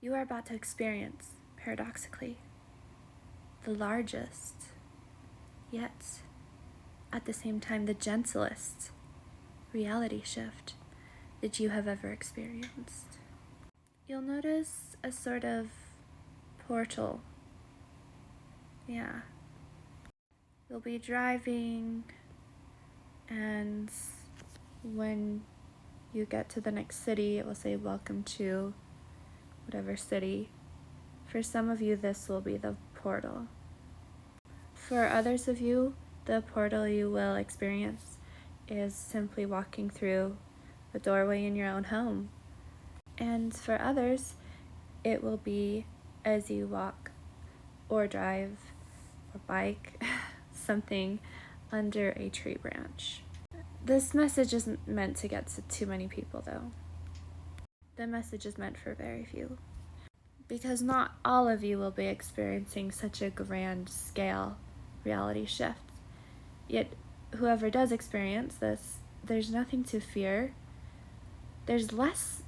You are about to experience, paradoxically, the largest, yet at the same time the gentlest reality shift that you have ever experienced. You'll notice a sort of portal. Yeah. You'll be driving, and when you get to the next city, it will say, "Welcome to whatever city." For some of you, this will be the portal. For others of you, the portal you will experience is simply walking through a doorway in your own home. And for others, it will be as you walk or drive or bike something under a tree branch. This message isn't meant to get to too many people, though. The message is meant for very few, because not all of you will be experiencing such a grand scale reality shift. Yet whoever does experience this, there's nothing to fear. There's less.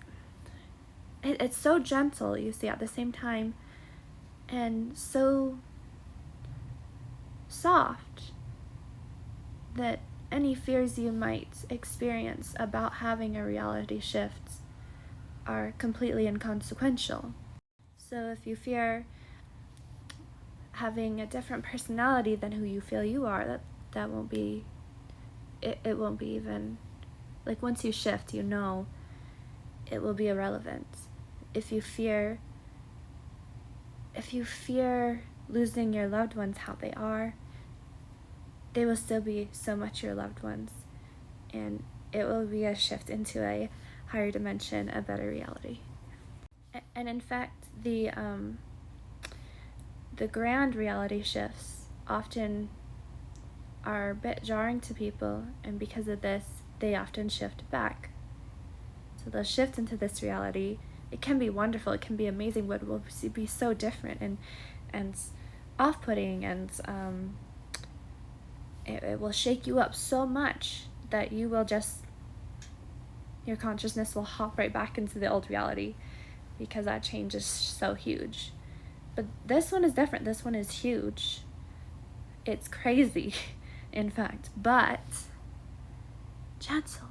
It's so gentle, you see, at the same time, and so soft that any fears you might experience about having a reality shift are completely inconsequential. So if you fear having a different personality than who you feel you are, that won't be, it won't be even, like, once you shift, you know it will be irrelevant. If you fear losing your loved ones how they are, they will still be so much your loved ones, and it will be a shift into a higher dimension, a better reality. And in fact, the grand reality shifts often are a bit jarring to people, and because of this, they often shift back. So they'll shift into this reality. It can be wonderful, it can be amazing, but it will be so different and off-putting, and it will shake you up so much that you will just, your consciousness will hop right back into the old reality, because that change is so huge. But this one is different. This one is huge. It's crazy, in fact, but gentle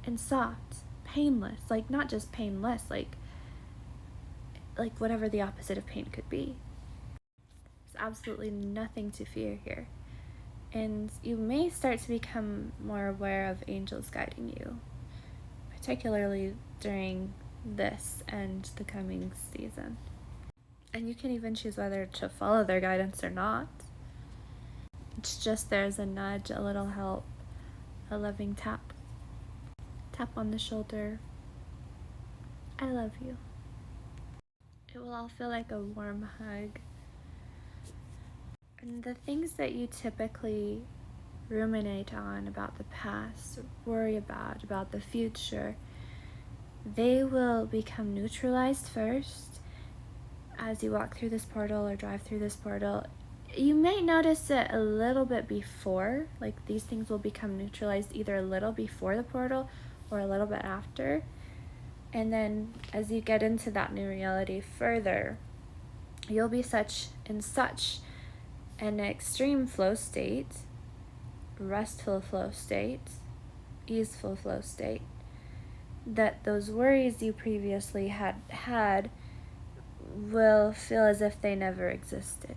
and soft, painless. Like, not just painless, like whatever the opposite of pain could be. There's absolutely nothing to fear here. And you may start to become more aware of angels guiding you, particularly during this and the coming season. And you can even choose whether to follow their guidance or not. It's just there's a nudge, a little help, a loving tap on the shoulder. I love you. It will all feel like a warm hug. And the things that you typically ruminate on about the past, worry about the future, they will become neutralized first as you walk through this portal or drive through this portal. You may notice it a little bit before, like these things will become neutralized either a little before the portal or a little bit after. And then as you get into that new reality further, you'll be in such an extreme flow state, restful flow state, easeful flow state, that those worries you previously had will feel as if they never existed.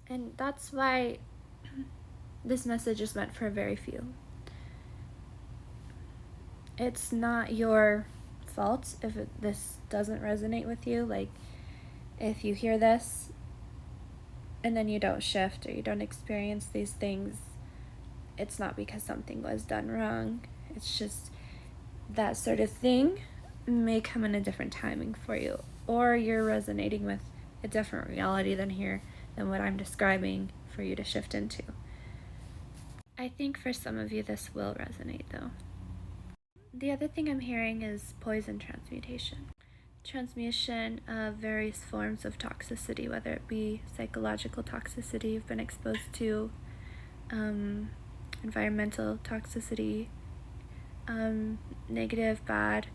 And that's why this message is meant for very few. It's not your fault if this doesn't resonate with you. Like, if you hear this and then you don't shift or you don't experience these things, it's not because something was done wrong. It's just that sort of thing may come in a different timing for you, or you're resonating with a different reality than what I'm describing for you to shift into. I think for some of you this will resonate, though. The other thing I'm hearing is poison transmutation. Transmutation of various forms of toxicity, whether it be psychological toxicity you've been exposed to, environmental toxicity, negative, bad,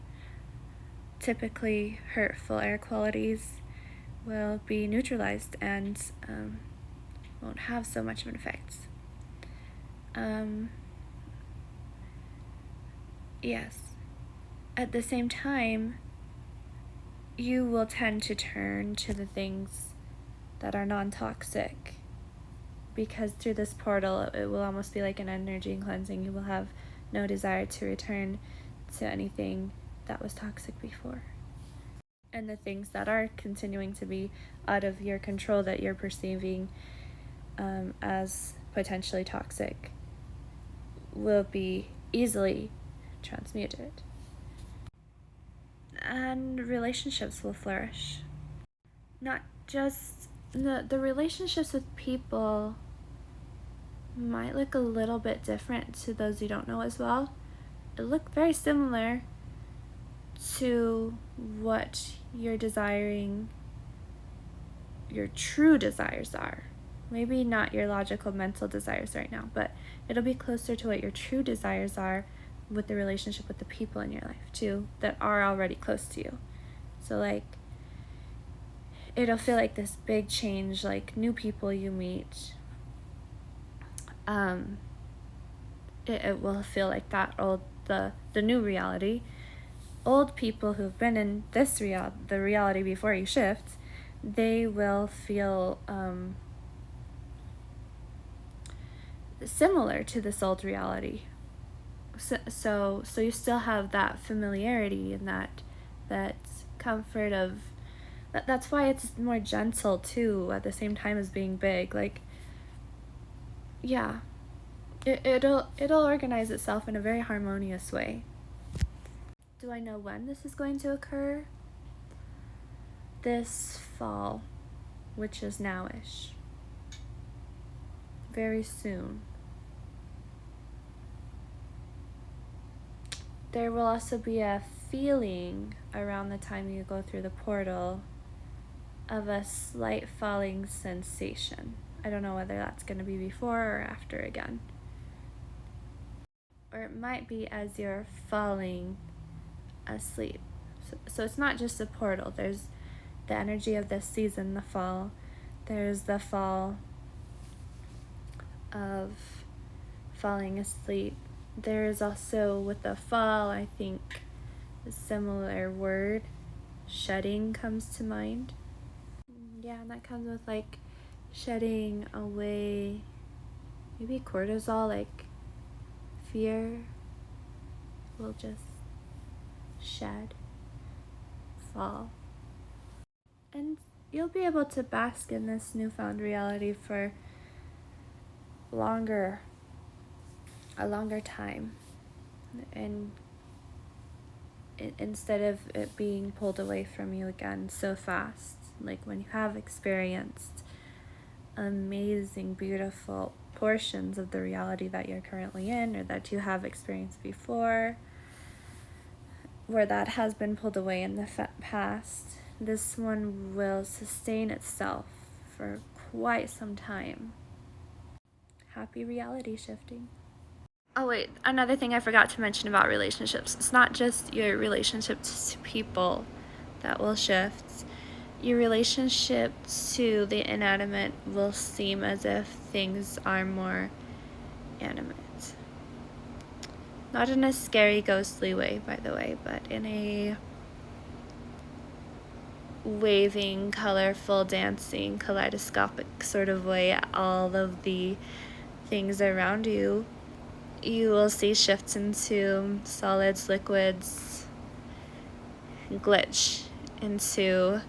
typically hurtful air qualities will be neutralized and won't have so much of an effect. Yes. At the same time, you will tend to turn to the things that are non-toxic, because through this portal it will almost be like an energy cleansing. You will have no desire to return to anything that was toxic before. And the things that are continuing to be out of your control that you're perceiving as potentially toxic will be easily transmuted. And relationships will flourish. Not just the relationships with people might look a little bit different to those you don't know as well. It look very similar to what you're desiring, your true desires are. Maybe not your logical mental desires right now, but it'll be closer to what your true desires are with the relationship with the people in your life too that are already close to you. So like, it'll feel like this big change, like new people you meet. It will feel like that the new reality. Old people who've been in this the reality before you shift, they will feel similar to this old reality. So you still have that familiarity and that comfort of. That's why it's more gentle too, at the same time as being big. Like, yeah, it'll organize itself in a very harmonious way. Do I know when this is going to occur? This fall, which is nowish. Very soon. There will also be a feeling around the time you go through the portal of a slight falling sensation. I don't know whether that's going to be before or after again. Or it might be as you're falling asleep. So it's not just a portal. There's the energy of this season, the fall. There's the fall of falling asleep. There is also, with the fall, I think a similar word, shedding, comes to mind. Yeah, and that comes with like shedding away maybe cortisol, like fear will just shed, fall. And you'll be able to bask in this newfound reality for a longer time. And instead of it being pulled away from you again so fast, like when you have experienced amazing, beautiful portions of the reality that you're currently in, or that you have experienced before, where that has been pulled away in the past, this one will sustain itself for quite some time. Happy reality shifting. Oh wait, another thing I forgot to mention about relationships. It's not just your relationships to people that will shift. Your relationship to the inanimate will seem as if things are more animate. Not in a scary, ghostly way, by the way, but in a waving, colorful, dancing, kaleidoscopic sort of way. All of the things around you, you will see shifts into solids, liquids, glitch into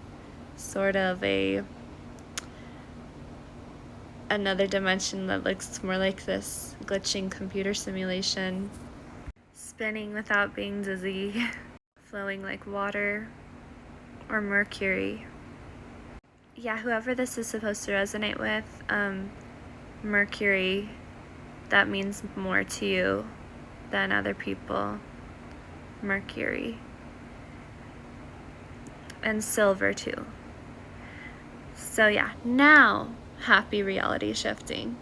sort of another dimension that looks more like this glitching computer simulation, spinning without being dizzy, flowing like water or mercury. Yeah, whoever this is supposed to resonate with, Mercury, that means more to you than other people. Mercury. And silver too. So yeah, now happy reality shifting.